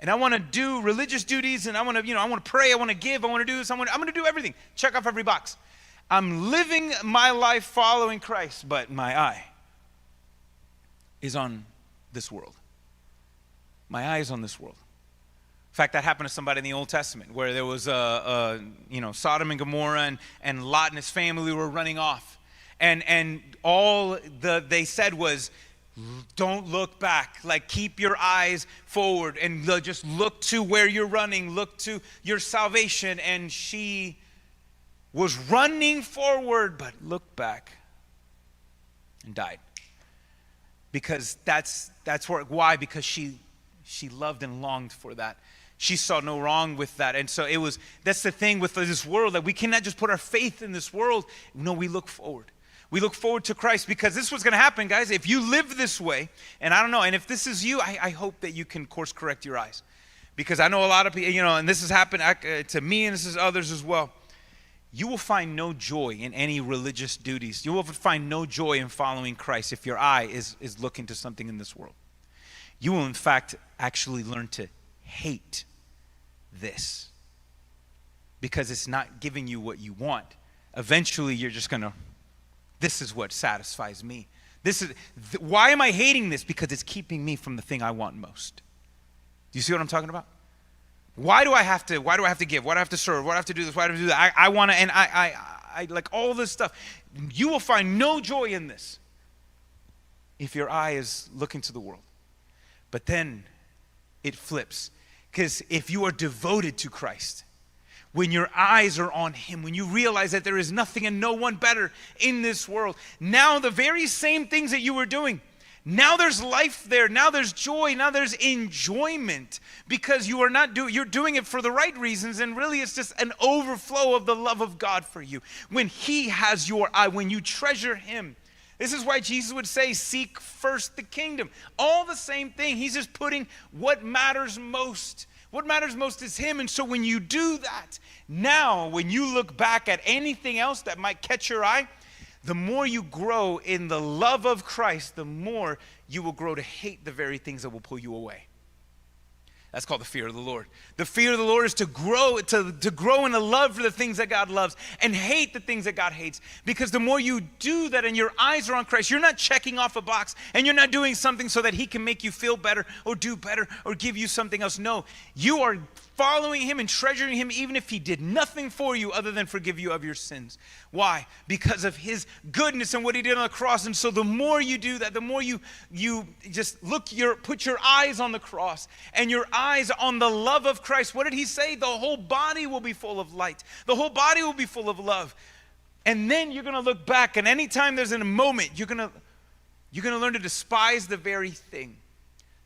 Speaker 1: and I want to do religious duties, and I want to pray, I want to give, I want to do this, I'm going to do everything. Check off every box. I'm living my life following Christ, but my eye is on this world. My eye is on this world. In fact, that happened to somebody in the Old Testament, where there was Sodom and Gomorrah, and Lot and his family were running off, and all they said was, don't look back. Like, keep your eyes forward and just look to where you're running. Look to your salvation. And she was running forward, but looked back and died. Because that's why? Because she loved and longed for that. She saw no wrong with that. And so that's the thing with this world, that we cannot just put our faith in this world. No, we look forward. We look forward to Christ, because this is what's going to happen, guys. If you live this way, and I don't know, and if this is you, I hope that you can course correct your eyes. Because I know a lot of people, and this has happened to me, and this is others as well. You will find no joy in any religious duties. You will find no joy in following Christ if your eye is looking to something in this world. You will, in fact, actually learn to hate this, because it's not giving you what you want. Eventually, you're just going to, this is what satisfies me. Why am I hating this? Because it's keeping me from the thing I want most. Do you see what I'm talking about? Why do I have to give? Why do I have to serve? Why do I have to do this? Why do I have to do that? I want to, and like all this stuff. You will find no joy in this if your eye is looking to the world. But then it flips. Because if you are devoted to Christ, when your eyes are on him, when you realize that there is nothing and no one better in this world, now the very same things that you were doing, now there's life there, now there's joy, now there's enjoyment, because you are not you're doing it for the right reasons, and really it's just an overflow of the love of God for you. When he has your eye, when you treasure him. This is why Jesus would say, seek first the kingdom. All the same thing. He's just putting what matters most. What matters most is him. And so when you do that, now when you look back at anything else that might catch your eye, the more you grow in the love of Christ, the more you will grow to hate the very things that will pull you away. That's called the fear of the Lord. The fear of the Lord is to grow in a love for the things that God loves and hate the things that God hates. Because the more you do that and your eyes are on Christ, you're not checking off a box and you're not doing something so that he can make you feel better or do better or give you something else. No, you are following him and treasuring him even if he did nothing for you other than forgive you of your sins. Why? Because of his goodness and what he did on the cross. And so the more you do that, the more you just put your eyes on the cross and your eyes on the love of Christ. What did he say? The whole body will be full of light. The whole body will be full of love. And then you're going to look back, and anytime there's a moment, you're going to learn to despise the very thing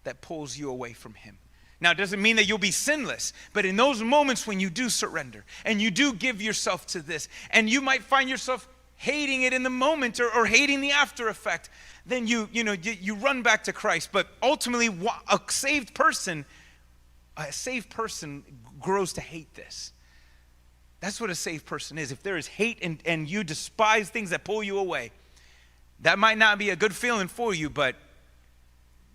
Speaker 1: that pulls you away from him. Now, it doesn't mean that you'll be sinless, but in those moments when you do surrender and you do give yourself to this, and you might find yourself hating it in the moment or hating the after effect, then you run back to Christ. But ultimately, a saved person grows to hate this. That's what a saved person is. If there is hate and you despise things that pull you away, that might not be a good feeling for you, but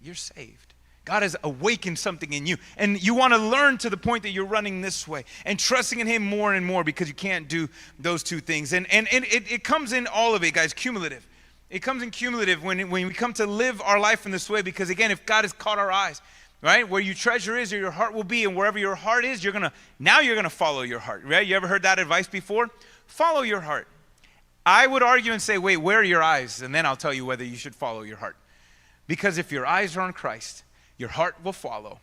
Speaker 1: you're saved. God has awakened something in you. And you want to learn to the point that you're running this way and trusting in him more and more, because you can't do those two things. And it comes in all of it, guys, cumulative. It comes in cumulative when we come to live our life in this way, because, again, if God has caught our eyes, right, where your treasure is, or your heart will be, and wherever your heart is, you're going to follow your heart, right? You ever heard that advice before? Follow your heart. I would argue and say, wait, where are your eyes? And then I'll tell you whether you should follow your heart. Because if your eyes are on Christ, your heart will follow,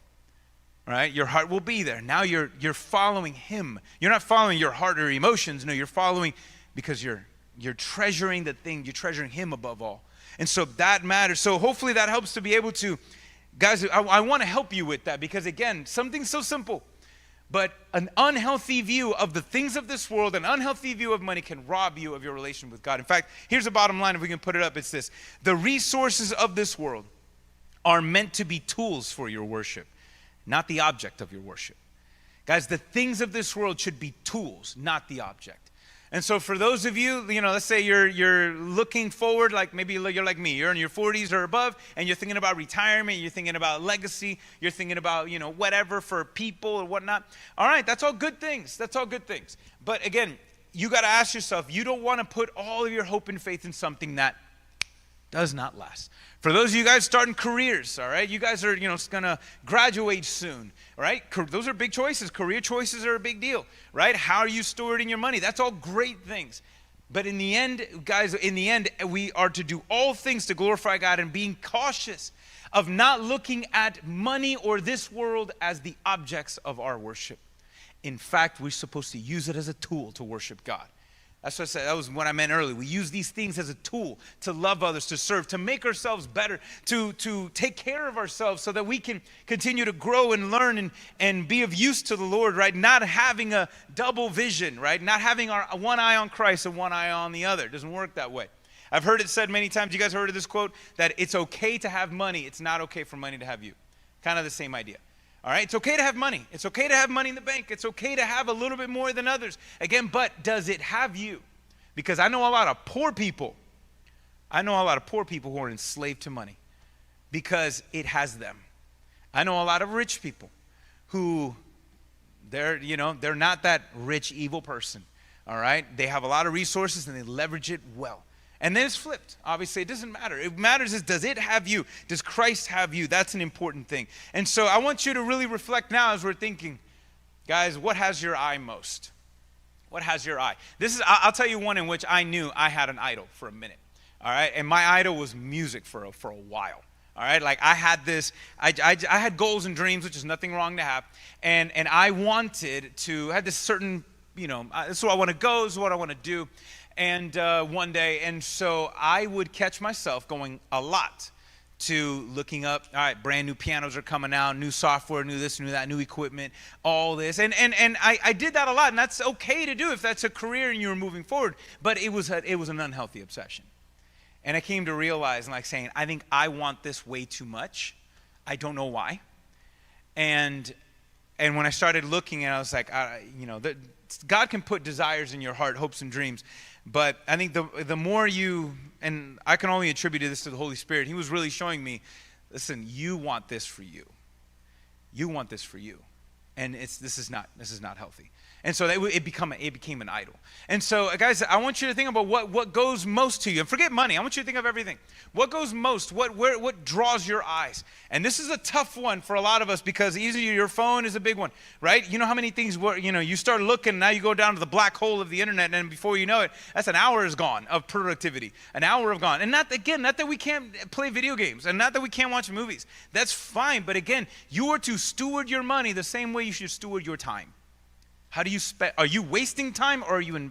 Speaker 1: right? Your heart will be there. Now you're following him. You're not following your heart or emotions. No, you're following because you're treasuring the thing. You're treasuring him above all. And so that matters. So hopefully that helps to be able to, guys, I want to help you with that, because, again, something so simple, but an unhealthy view of the things of this world, an unhealthy view of money, can rob you of your relation with God. In fact, here's the bottom line, if we can put it up. It's this: the resources of this world are meant to be tools for your worship, not the object of your worship. Guys, the things of this world should be tools, not the object. And so for those of you, let's say you're looking forward, like maybe you're like me, you're in your 40s or above, and you're thinking about retirement, you're thinking about legacy, you're thinking about, whatever for people or whatnot. All right, that's all good things. That's all good things. But again, you got to ask yourself, you don't want to put all of your hope and faith in something that does not last. For those of you guys starting careers, all right, you guys are, going to graduate soon, all right? Those are big choices. Career choices are a big deal, right? How are you stewarding your money? That's all great things. But in the end, guys, we are to do all things to glorify God, and being cautious of not looking at money or this world as the objects of our worship. In fact, we're supposed to use it as a tool to worship God. That's what I said. That was what I meant earlier. We use these things as a tool to love others, to serve, to make ourselves better, to take care of ourselves so that we can continue to grow and learn and be of use to the Lord, right? Not having a double vision, right? Not having our one eye on Christ and one eye on the other. It doesn't work that way. I've heard it said many times. You guys heard of this quote? That it's okay to have money. It's not okay for money to have you. Kind of the same idea. All right, it's okay to have money. It's okay to have money in the bank. It's okay to have a little bit more than others. Again, but does it have you? Because I know a lot of poor people. I know a lot of poor people who are enslaved to money because it has them. I know a lot of rich people who they're not that rich, evil person. All right, they have a lot of resources and they leverage it well. And then it's flipped. Obviously, it doesn't matter. It matters is, does it have you? Does Christ have you? That's an important thing. And so I want you to really reflect now as we're thinking, guys, what has your eye most? What has your eye? I'll tell you one in which I knew I had an idol for a minute. All right, and my idol was music for a while. All right, like I had this, I had goals and dreams, which is nothing wrong to have, and I wanted to have this certain, this is where I want to go, this is what I want to do, and one day, and so I would catch myself going a lot to looking up, all right, brand new pianos are coming out, new software, new this, new that, new equipment, all this, and I did that a lot, and that's okay to do if that's a career and you're moving forward, but it was an unhealthy obsession. And I came to realize, like saying, I think I want this way too much. I don't know why. And when I started looking, and I was like, God can put desires in your heart, hopes and dreams. But I think the more and I can only attribute this to the Holy Spirit. He was really showing me, listen, you want this for you. You want this for you. And this is not healthy. And so it became an idol. And so, guys, I want you to think about what goes most to you. And forget money. I want you to think of everything. What goes most? What draws your eyes? And this is a tough one for a lot of us because easily your phone is a big one, right? You know how many things you start looking, now you go down to the black hole of the internet, and before you know it, that's an hour is gone of productivity. An hour of gone. And not that we can't play video games, and not that we can't watch movies. That's fine. But again, you are to steward your money the same way you should steward your time. How do you spend? Are you wasting time, or are you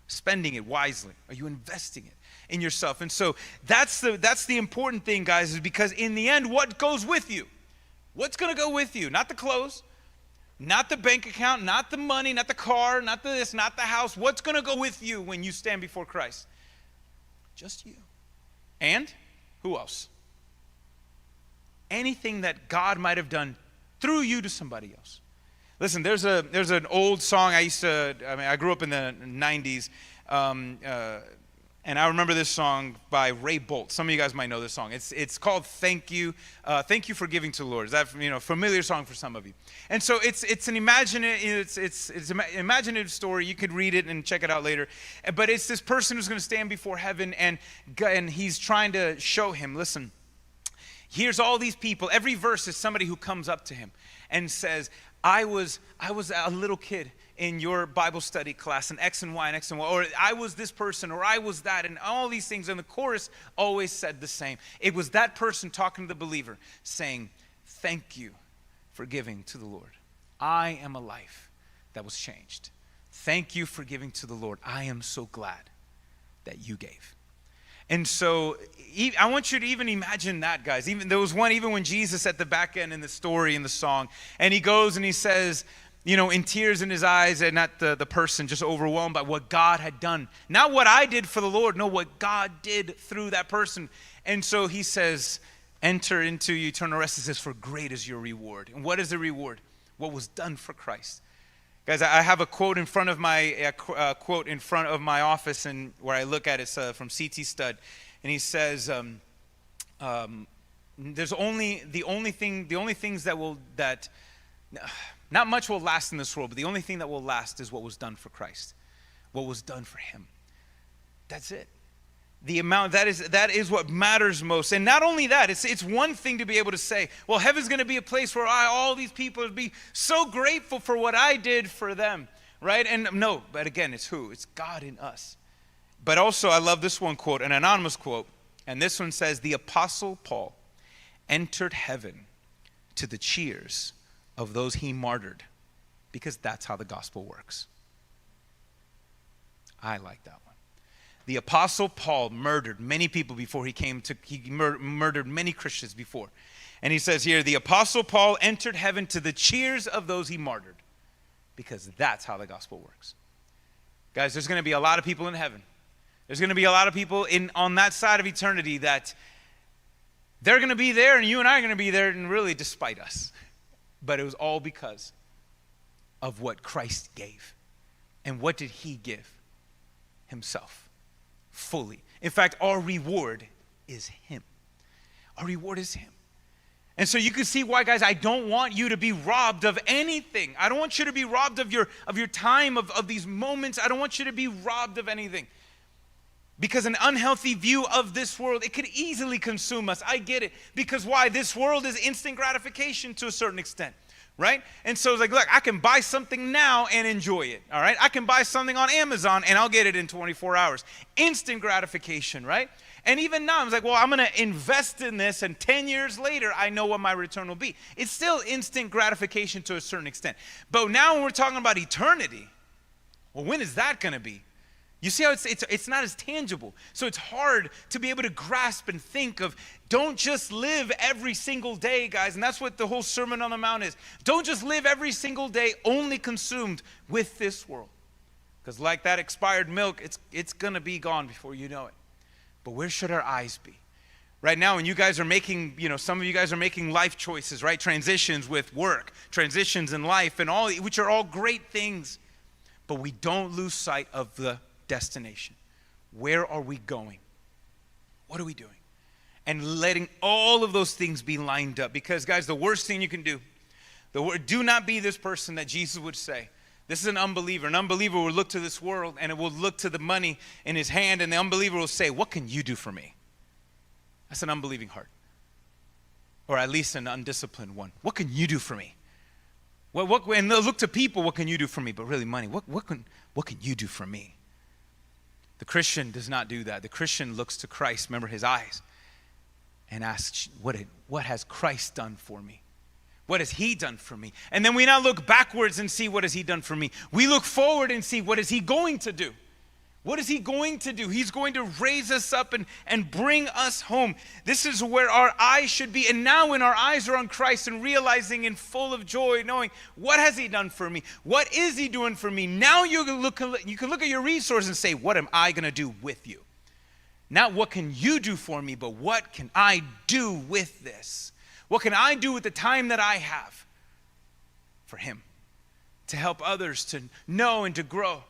Speaker 1: spending it wisely? Are you investing it in yourself? And so that's the important thing, guys, is because in the end, what goes with you? What's going to go with you? Not the clothes, not the bank account, not the money, not the car, not the this, not the house. What's going to go with you when you stand before Christ? Just you. And who else? Anything that God might have done through you to somebody else. Listen, there's an old song I grew up in the 90s, and I remember this song by Ray Bolt. Some of you guys might know this song. It's called Thank You for Giving to the Lord. Is that familiar song for some of you? And so it's an imaginative story. You could read it and check it out later. But it's this person who's going to stand before heaven, and he's trying to show him, listen, here's all these people. Every verse is somebody who comes up to him and says, I was a little kid in your Bible study class, and X and Y, or I was this person, or I was that, and all these things. And the chorus always said the same. It was that person talking to the believer, saying, thank you for giving to the Lord. I am a life that was changed. Thank you for giving to the Lord. I am so glad that you gave. And so I want you to even imagine that, guys. There was one, even when Jesus at the back end in the story, in the song, and he goes and he says, in tears in his eyes, and not the person just overwhelmed by what God had done. Not what I did for the Lord, no, what God did through that person. And so he says, enter into eternal rest. He says, for great is your reward. And what is the reward? What was done for Christ. Guys, I have a quote in front of my office, and where I look at it, it's from C.T. Studd, and he says, "There's the only things that not much will last in this world, but the only thing that will last is what was done for Christ, what was done for Him. That's it. The amount that is what matters most. And not only that, it's one thing to be able to say, well, heaven's going to be a place where all these people would be so grateful for what I did for them, right? And no, but again, it's who? It's God in us. But also, I love this one quote, an anonymous quote, and this one says, the Apostle Paul entered heaven to the cheers of those he martyred, because that's how the gospel works. I like that one. The Apostle Paul murdered many people before he murdered many Christians before. And he says here, the Apostle Paul entered heaven to the cheers of those he martyred, because that's how the gospel works. Guys, there's going to be a lot of people in heaven. There's going to be a lot of people on that side of eternity that they're going to be there, and you and I are going to be there, and really despite us. But it was all because of what Christ gave. And what did he give? Himself. Fully. In fact, our reward is him. Our reward is him. And so you can see why, guys, I don't want you to be robbed of anything. I don't want you to be robbed of your time, of these moments. I don't want you to be robbed of anything. Because an unhealthy view of this world, it could easily consume us. I get it. Because why? This world is instant gratification to a certain extent. right? And so it's like, look, I can buy something now and enjoy it, all right? I can buy something on Amazon and I'll get it in 24 hours. Instant gratification, right? And even now, I was like, well, I'm going to invest in this, and 10 years later, I know what my return will be. It's still instant gratification to a certain extent. But now when we're talking about eternity, well, when is that going to be? You see how it's not as tangible. So it's hard to be able to grasp and think of, don't just live every single day, guys. And that's what the whole Sermon on the Mount is. Don't just live every single day only consumed with this world. Because like that expired milk, it's going to be gone before you know it. But where should our eyes be? Right now, when you guys are making, some of you guys are making life choices, right? Transitions with work, transitions in life, and all, which are all great things. But we don't lose sight of the destination. Where are we going? What are we doing? And letting all of those things be lined up. Because, guys, the worst thing you can do, do not be this person that Jesus would say. This is an unbeliever. An unbeliever will look to this world and it will look to the money in his hand, and the unbeliever will say, what can you do for me? That's an unbelieving heart. Or at least an undisciplined one. What can you do for me? And they'll look to people, what can you do for me? But really, money, what can you do for me? The Christian does not do that. The Christian looks to Christ, remember his eyes, and asks, what has Christ done for me? What has he done for me? And then we now look backwards and see, what has he done for me? We look forward and see, what is he going to do? What is he going to do? He's going to raise us up and bring us home. This is where our eyes should be. And now when our eyes are on Christ and realizing in full of joy, knowing, what has he done for me? What is he doing for me? Now you can look at your resource and say, what am I going to do with you? Not what can you do for me, but what can I do with this? What can I do with the time that I have for him? To help others to know and to grow.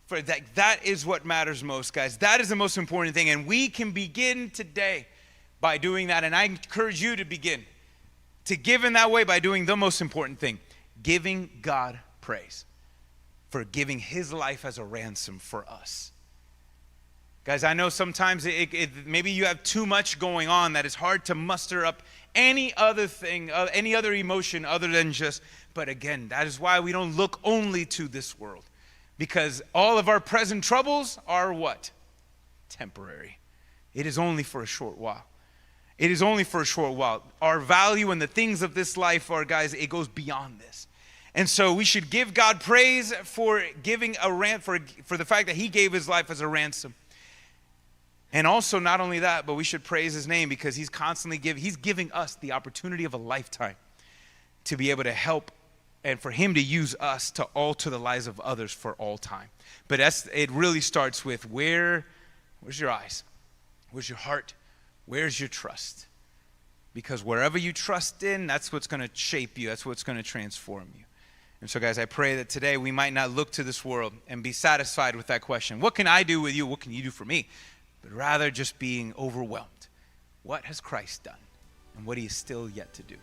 Speaker 1: For that is what matters most, guys. That is the most important thing. And we can begin today by doing that. And I encourage you to begin to give in that way by doing the most important thing. Giving God praise for giving his life as a ransom for us. Guys, I know sometimes maybe you have too much going on that it's hard to muster up any other thing, any other emotion other than just, but again, that is why we don't look only to this world. Because all of our present troubles are what? Temporary. It is only for a short while. It is only for a short while. Our value and the things of this life are, guys, it goes beyond this. And so we should give God praise for giving for the fact that he gave his life as a ransom. And also, not only that, but we should praise his name because he's constantly giving us the opportunity of a lifetime to be able to help and for him to use us to alter the lives of others for all time. But it really starts with where's your eyes? Where's your heart? Where's your trust? Because wherever you trust in, that's what's going to shape you. That's what's going to transform you. And so, guys, I pray that today we might not look to this world and be satisfied with that question. What can I do with you? What can you do for me? But rather just being overwhelmed. What has Christ done? And what he is still yet to do?